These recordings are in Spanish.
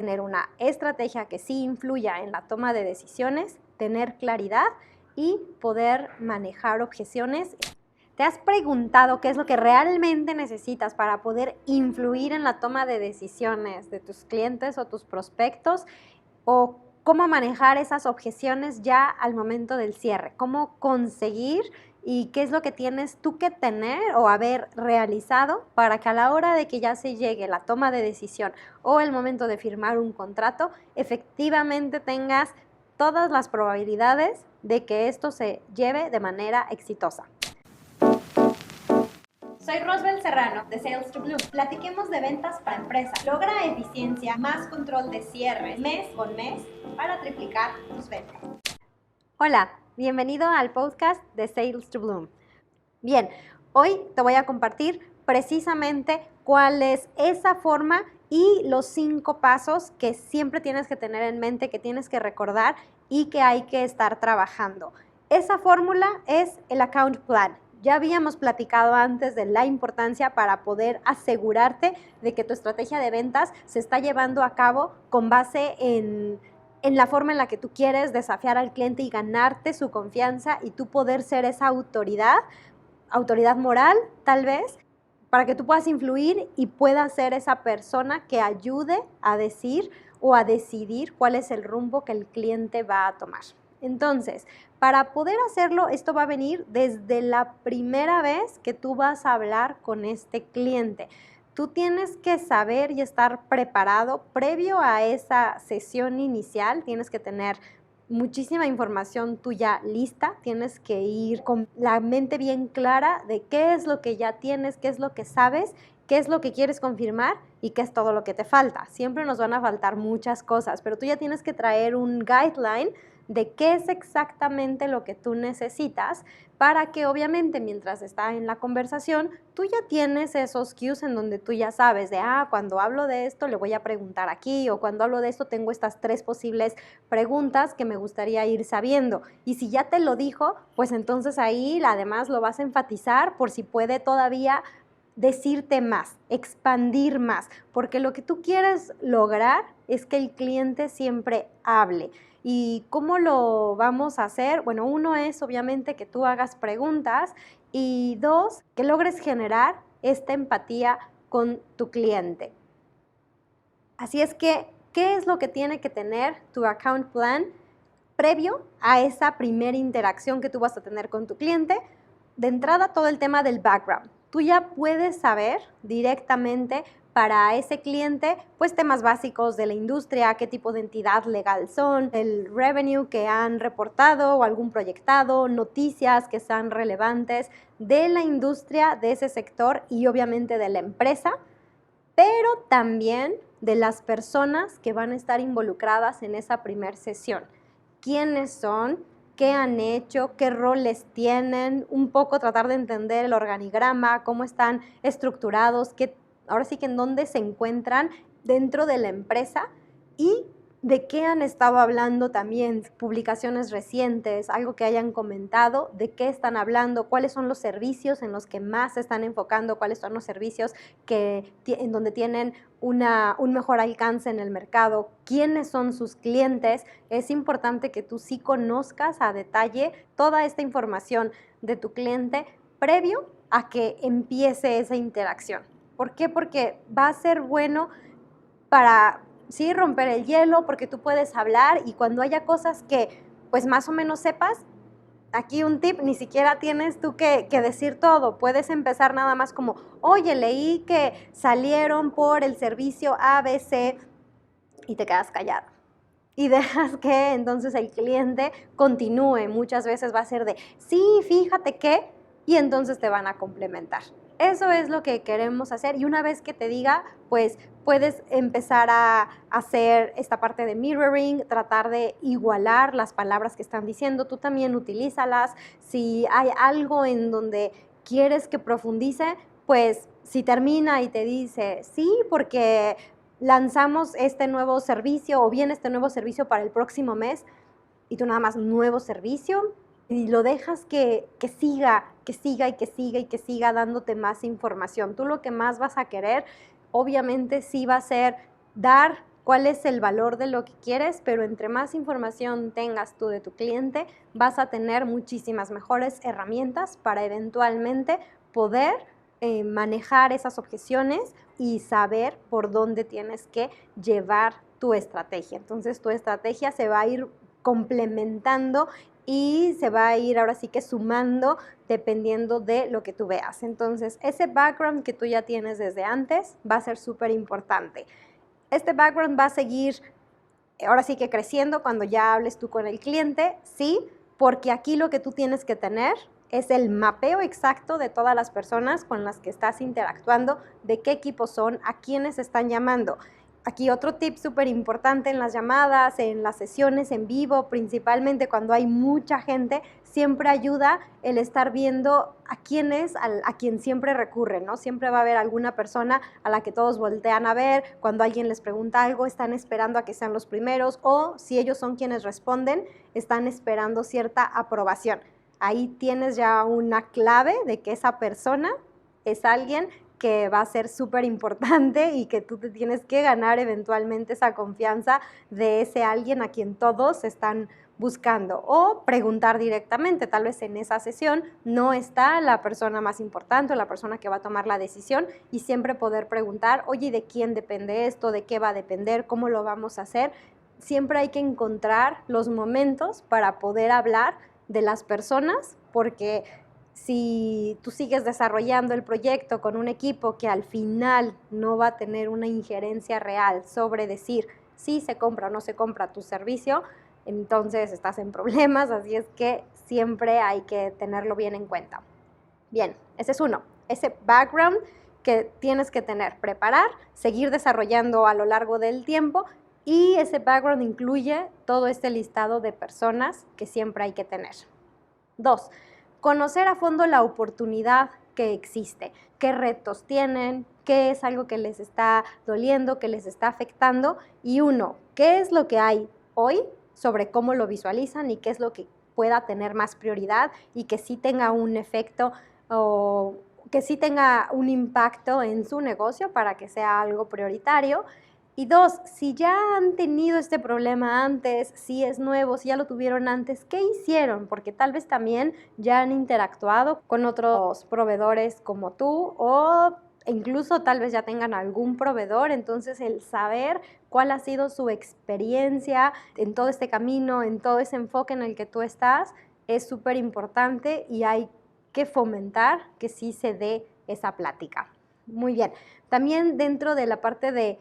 tener una estrategia que sí influya en la toma de decisiones, tener claridad y poder manejar objeciones. ¿Te has preguntado qué es lo que realmente necesitas para poder influir en la toma de decisiones de tus clientes o tus prospectos? ¿O cómo manejar esas objeciones ya al momento del cierre? ¿Cómo conseguir y qué es lo que tienes tú que tener o haber realizado para que a la hora de que ya se llegue la toma de decisión o el momento de firmar un contrato, efectivamente tengas todas las probabilidades de que esto se lleve de manera exitosa? Soy Rosbel Serrano de Sales to Bloom. Platiquemos de ventas para empresas. Logra eficiencia, más control de cierre mes con mes para triplicar tus ventas. Hola, bienvenido al podcast de Sales to Bloom. Bien, hoy te voy a compartir precisamente cuál es esa forma y los 5 pasos que siempre tienes que tener en mente, que tienes que recordar y que hay que estar trabajando. Esa fórmula es el account plan. Ya habíamos platicado antes de la importancia para poder asegurarte de que tu estrategia de ventas se está llevando a cabo con base en la forma en la que tú quieres desafiar al cliente y ganarte su confianza y tú poder ser esa autoridad moral, tal vez, para que tú puedas influir y puedas ser esa persona que ayude a decir o a decidir cuál es el rumbo que el cliente va a tomar. Entonces, para poder hacerlo, esto va a venir desde la primera vez que tú vas a hablar con este cliente. Tú tienes que saber y estar preparado previo a esa sesión inicial, tienes que tener muchísima información tuya lista, tienes que ir con la mente bien clara de qué es lo que ya tienes, qué es lo que sabes, qué es lo que quieres confirmar y qué es todo lo que te falta. Siempre nos van a faltar muchas cosas, pero tú ya tienes que traer un guideline de qué es exactamente lo que tú necesitas para que obviamente mientras está en la conversación, tú ya tienes esos cues en donde tú ya sabes de, cuando hablo de esto le voy a preguntar aquí o cuando hablo de esto tengo estas 3 posibles preguntas que me gustaría ir sabiendo. Y si ya te lo dijo, pues entonces ahí además lo vas a enfatizar por si puede todavía decirte más, expandir más, porque lo que tú quieres lograr es que el cliente siempre hable. ¿Y cómo lo vamos a hacer? Bueno, uno es obviamente que tú hagas preguntas y 2, que logres generar esta empatía con tu cliente. Así es que, ¿qué es lo que tiene que tener tu account plan previo a esa primera interacción que tú vas a tener con tu cliente? De entrada, todo el tema del background. Tú ya puedes saber directamente para ese cliente, pues temas básicos de la industria, qué tipo de entidad legal son, el revenue que han reportado o algún proyectado, noticias que sean relevantes de la industria, de ese sector y obviamente de la empresa, pero también de las personas que van a estar involucradas en esa primera sesión. ¿Quiénes son? ¿Qué han hecho? ¿Qué roles tienen? Un poco tratar de entender el organigrama, cómo están estructurados, ahora sí que en dónde se encuentran dentro de la empresa y de qué han estado hablando también, publicaciones recientes, algo que hayan comentado, de qué están hablando, cuáles son los servicios en los que más se están enfocando, cuáles son los servicios en donde tienen un mejor alcance en el mercado, quiénes son sus clientes. Es importante que tú sí conozcas a detalle toda esta información de tu cliente previo a que empiece esa interacción. ¿Por qué? Porque va a ser bueno para sí romper el hielo, porque tú puedes hablar y cuando haya cosas que pues más o menos sepas, aquí un tip, ni siquiera tienes tú que decir todo, puedes empezar nada más como, oye, leí que salieron por el servicio ABC y te quedas callado. Y dejas que entonces el cliente continúe, muchas veces va a ser de, sí, fíjate que, y entonces te van a complementar. Eso es lo que queremos hacer y una vez que te diga, pues puedes empezar a hacer esta parte de mirroring, tratar de igualar las palabras que están diciendo, tú también utilízalas. Si hay algo en donde quieres que profundice, pues si termina y te dice, sí, porque lanzamos este nuevo servicio o viene este nuevo servicio para el próximo mes y tú nada más nuevo servicio y lo dejas que siga y que siga dándote más información. Tú lo que más vas a querer, obviamente sí va a ser dar cuál es el valor de lo que quieres, pero entre más información tengas tú de tu cliente, vas a tener muchísimas mejores herramientas para eventualmente poder manejar esas objeciones y saber por dónde tienes que llevar tu estrategia. Entonces tu estrategia se va a ir complementando y se va a ir ahora sí que sumando dependiendo de lo que tú veas. Entonces ese background que tú ya tienes desde antes va a ser súper importante. Este background va a seguir ahora sí que creciendo cuando ya hables tú con el cliente, sí, porque aquí lo que tú tienes que tener es el mapeo exacto de todas las personas con las que estás interactuando, de qué equipos son, a quiénes están llamando. Aquí otro tip súper importante en las llamadas, en las sesiones en vivo, principalmente cuando hay mucha gente, siempre ayuda el estar viendo a quién es, a quien siempre recurren, ¿no? Siempre va a haber alguna persona a la que todos voltean a ver, cuando alguien les pregunta algo, están esperando a que sean los primeros, o si ellos son quienes responden, están esperando cierta aprobación. Ahí tienes ya una clave de que esa persona es alguien que va a ser súper importante y que tú te tienes que ganar eventualmente esa confianza de ese alguien a quien todos están buscando, o preguntar directamente. Tal vez en esa sesión no está la persona más importante o la persona que va a tomar la decisión, y siempre poder preguntar, oye, ¿de quién depende esto? ¿De qué va a depender? ¿Cómo lo vamos a hacer? Siempre hay que encontrar los momentos para poder hablar de las personas, porque si tú sigues desarrollando el proyecto con un equipo que al final no va a tener una injerencia real sobre decir si se compra o no se compra tu servicio, entonces estás en problemas. Así es que siempre hay que tenerlo bien en cuenta. Bien, ese es uno, ese background que tienes que tener, preparar, seguir desarrollando a lo largo del tiempo, y ese background incluye todo este listado de personas que siempre hay que tener. 2. Conocer a fondo la oportunidad que existe, qué retos tienen, qué es algo que les está doliendo, que les está afectando. Y 1, qué es lo que hay hoy sobre cómo lo visualizan y qué es lo que pueda tener más prioridad y que sí tenga un efecto o que sí tenga un impacto en su negocio para que sea algo prioritario. Y 2, si ya han tenido este problema antes, si es nuevo, si ya lo tuvieron antes, ¿qué hicieron? Porque tal vez también ya han interactuado con otros proveedores como tú, o incluso tal vez ya tengan algún proveedor. Entonces el saber cuál ha sido su experiencia en todo este camino, en todo ese enfoque en el que tú estás, es súper importante, y hay que fomentar que sí se dé esa plática. Muy bien. También dentro de la parte de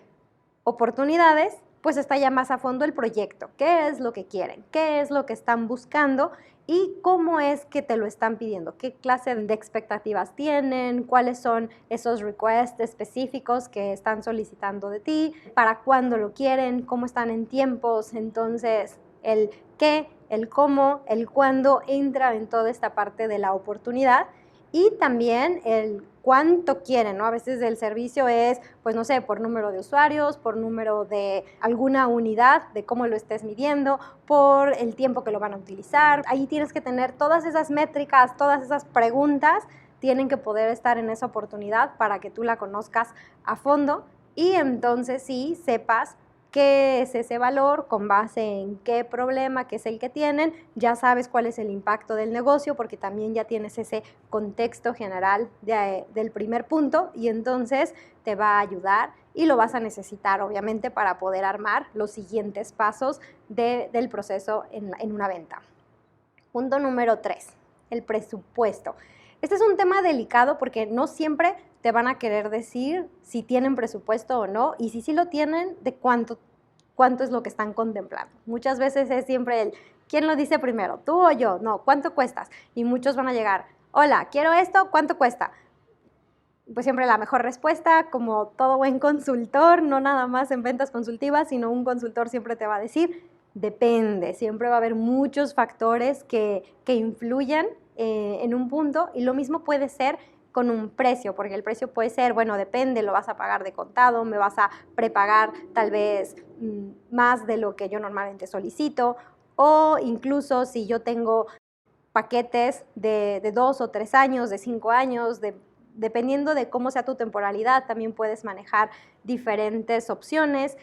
oportunidades, pues está ya más a fondo el proyecto. ¿Qué es lo que quieren? ¿Qué es lo que están buscando? ¿Y cómo es que te lo están pidiendo? ¿Qué clase de expectativas tienen? ¿Cuáles son esos requests específicos que están solicitando de ti? ¿Para cuándo lo quieren? ¿Cómo están en tiempos? Entonces, el qué, el cómo, el cuándo entra en toda esta parte de la oportunidad. Y también el cuánto quieren, ¿no? A veces el servicio es, pues no sé, por número de usuarios, por número de alguna unidad, de cómo lo estés midiendo, por el tiempo que lo van a utilizar. Ahí tienes que tener todas esas métricas, todas esas preguntas, tienen que poder estar en esa oportunidad para que tú la conozcas a fondo, y entonces sí sepas qué es ese valor, con base en qué problema, qué es el que tienen. Ya sabes cuál es el impacto del negocio, porque también ya tienes ese contexto general del primer punto, y entonces te va a ayudar y lo vas a necesitar obviamente para poder armar los siguientes pasos del proceso en una venta. Punto número 3, el presupuesto. Este es un tema delicado porque no siempre te van a querer decir si tienen presupuesto o no, y si sí lo tienen, de cuánto es lo que están contemplando. Muchas veces es siempre el, ¿quién lo dice primero? ¿Tú o yo? No, ¿cuánto cuestas? Y muchos van a llegar, hola, quiero esto, ¿cuánto cuesta? Pues siempre la mejor respuesta, como todo buen consultor, no nada más en ventas consultivas, sino un consultor siempre te va a decir, depende. Siempre va a haber muchos factores que influyen en un punto, y lo mismo puede ser con un precio, porque el precio puede ser, bueno, depende, lo vas a pagar de contado, me vas a prepagar tal vez más de lo que yo normalmente solicito, o incluso si yo tengo paquetes de 2 o 3 años, de 5 años, de dependiendo de cómo sea tu temporalidad, también puedes manejar diferentes opciones.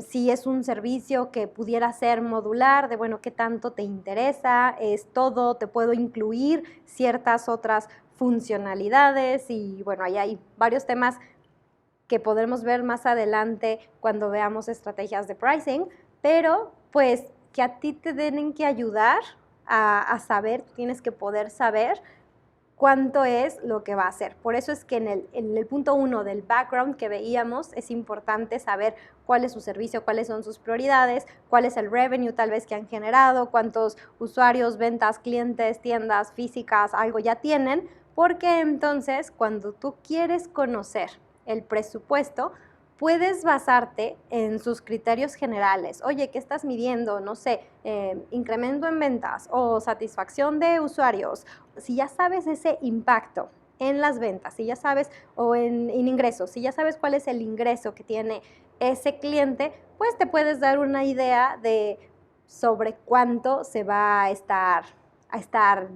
Si es un servicio que pudiera ser modular, de bueno, qué tanto te interesa, es todo, te puedo incluir ciertas otras funcionalidades y bueno, ahí hay varios temas que podremos ver más adelante cuando veamos estrategias de pricing, pero pues que a ti te tienen que ayudar a saber, tienes que poder saber cuánto es lo que va a hacer. Por eso es que en el punto 1 del background que veíamos es importante saber cuál es su servicio, cuáles son sus prioridades, cuál es el revenue tal vez que han generado, cuántos usuarios, ventas, clientes, tiendas físicas, algo ya tienen, porque entonces cuando tú quieres conocer el presupuesto, puedes basarte en sus criterios generales. Oye, ¿qué estás midiendo? No sé, incremento en ventas o satisfacción de usuarios. Si ya sabes ese impacto en las ventas, si ya sabes, o en ingresos, si ya sabes cuál es el ingreso que tiene ese cliente, pues te puedes dar una idea de sobre cuánto se va a estar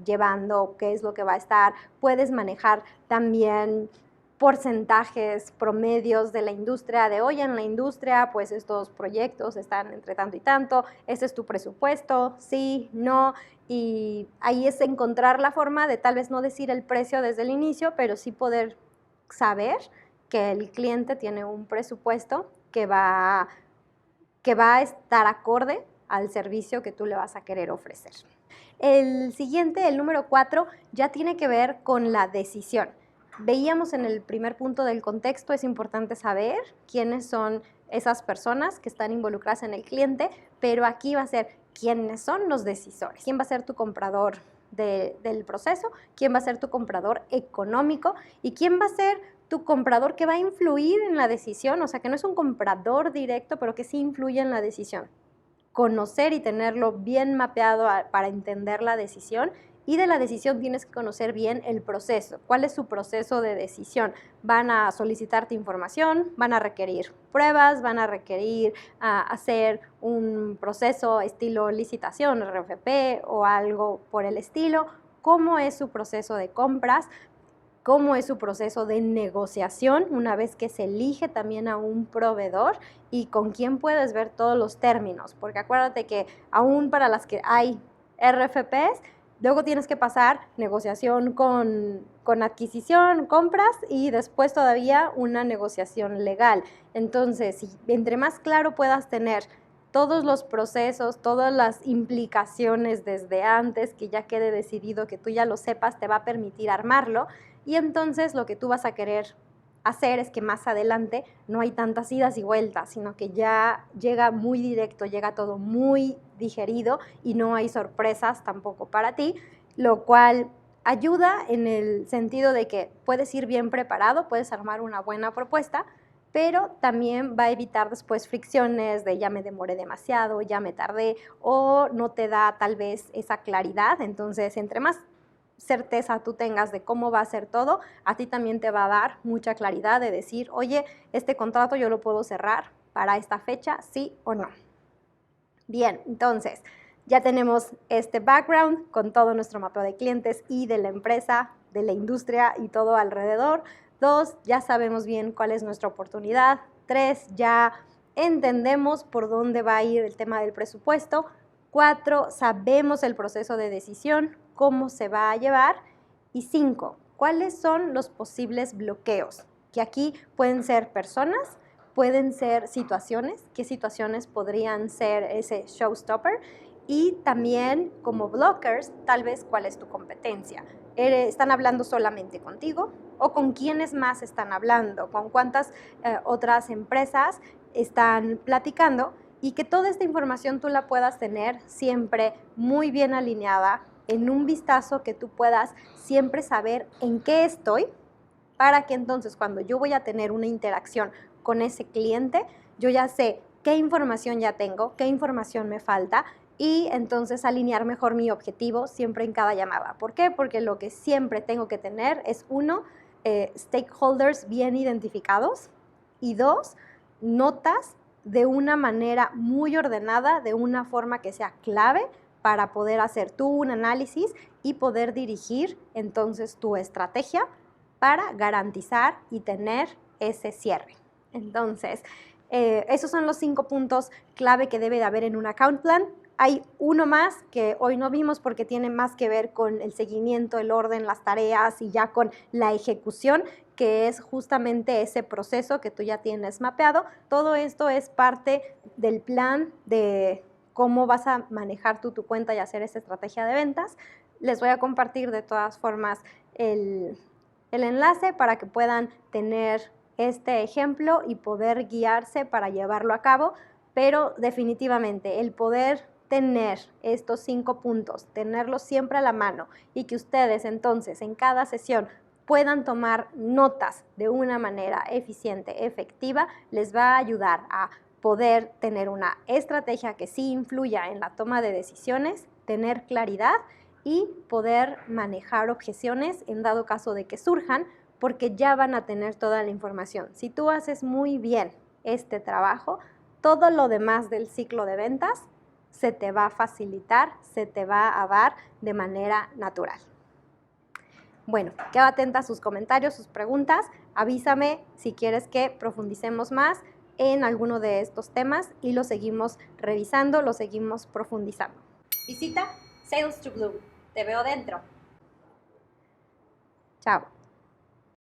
llevando, qué es lo que va a estar. Puedes manejar también porcentajes, promedios de la industria, de hoy en la industria, pues estos proyectos están entre tanto y tanto, este es tu presupuesto, sí, no, y ahí es encontrar la forma de tal vez no decir el precio desde el inicio, pero sí poder saber que el cliente tiene un presupuesto que va a estar acorde al servicio que tú le vas a querer ofrecer. El siguiente, el número 4, ya tiene que ver con la decisión. Veíamos en el primer punto del contexto, es importante saber quiénes son esas personas que están involucradas en el cliente, pero aquí va a ser quiénes son los decisores, quién va a ser tu comprador del proceso, quién va a ser tu comprador económico y quién va a ser tu comprador que va a influir en la decisión, o sea, que no es un comprador directo, pero que sí influye en la decisión. Conocer y tenerlo bien mapeado para entender la decisión. Y de la decisión tienes que conocer bien el proceso. ¿Cuál es su proceso de decisión? Van a solicitarte información, van a requerir pruebas, van a requerir hacer un proceso estilo licitación, RFP o algo por el estilo. ¿Cómo es su proceso de compras? ¿Cómo es su proceso de negociación una vez que se elige también a un proveedor y con quién puedes ver todos los términos? Porque acuérdate que aún para las que hay RFPs, luego tienes que pasar negociación con adquisición, compras y después todavía una negociación legal. Entonces, si entre más claro puedas tener todos los procesos, todas las implicaciones desde antes, que ya quede decidido, que tú ya lo sepas, te va a permitir armarlo. Y entonces lo que tú vas a querer hacer es que más adelante no hay tantas idas y vueltas, sino que ya llega muy directo, llega todo muy digerido y no hay sorpresas tampoco para ti, lo cual ayuda en el sentido de que puedes ir bien preparado, puedes armar una buena propuesta, pero también va a evitar después fricciones de ya me demoré demasiado, ya me tardé o no te da tal vez esa claridad. Entonces, entre más certeza tú tengas de cómo va a ser todo, a ti también te va a dar mucha claridad de decir, oye, este contrato yo lo puedo cerrar para esta fecha, sí o no. Bien, entonces ya tenemos este background con todo nuestro mapeo de clientes y de la empresa, de la industria y todo alrededor. 2, ya sabemos bien cuál es nuestra oportunidad. 3, ya entendemos por dónde va a ir el tema del presupuesto. 4, sabemos el proceso de decisión, cómo se va a llevar. Y 5, ¿cuáles son los posibles bloqueos? Que aquí pueden ser personas, pueden ser situaciones, qué situaciones podrían ser ese showstopper y también como blockers, tal vez cuál es tu competencia. ¿Están hablando solamente contigo o con quiénes más están hablando? ¿Con cuántas otras empresas están platicando? Y que toda esta información tú la puedas tener siempre muy bien alineada en un vistazo que tú puedas siempre saber en qué estoy para que entonces cuando yo voy a tener una interacción con ese cliente, yo ya sé qué información ya tengo, qué información me falta y entonces alinear mejor mi objetivo siempre en cada llamada. ¿Por qué? Porque lo que siempre tengo que tener es 1, stakeholders bien identificados y 2, notas de una manera muy ordenada, de una forma que sea clave para poder hacer tú un análisis y poder dirigir entonces tu estrategia para garantizar y tener ese cierre. Entonces, esos son los 5 puntos clave que debe de haber en un account plan. Hay uno más que hoy no vimos porque tiene más que ver con el seguimiento, el orden, las tareas y ya con la ejecución, que es justamente ese proceso que tú ya tienes mapeado. Todo esto es parte del plan de cómo vas a manejar tú tu cuenta y hacer esa estrategia de ventas. Les voy a compartir de todas formas el enlace para que puedan tener este ejemplo y poder guiarse para llevarlo a cabo, pero definitivamente el poder tener estos 5 puntos, tenerlos siempre a la mano y que ustedes entonces en cada sesión puedan tomar notas de una manera eficiente, efectiva, les va a ayudar a poder tener una estrategia que sí influya en la toma de decisiones, tener claridad y poder manejar objeciones en dado caso de que surjan, porque ya van a tener toda la información. Si tú haces muy bien este trabajo, todo lo demás del ciclo de ventas se te va a facilitar, se te va a dar de manera natural. Bueno, quedo atenta a sus comentarios, sus preguntas. Avísame si quieres que profundicemos más en alguno de estos temas y lo seguimos revisando, lo seguimos profundizando. Visita Sales to Bloom. Te veo dentro. Chao.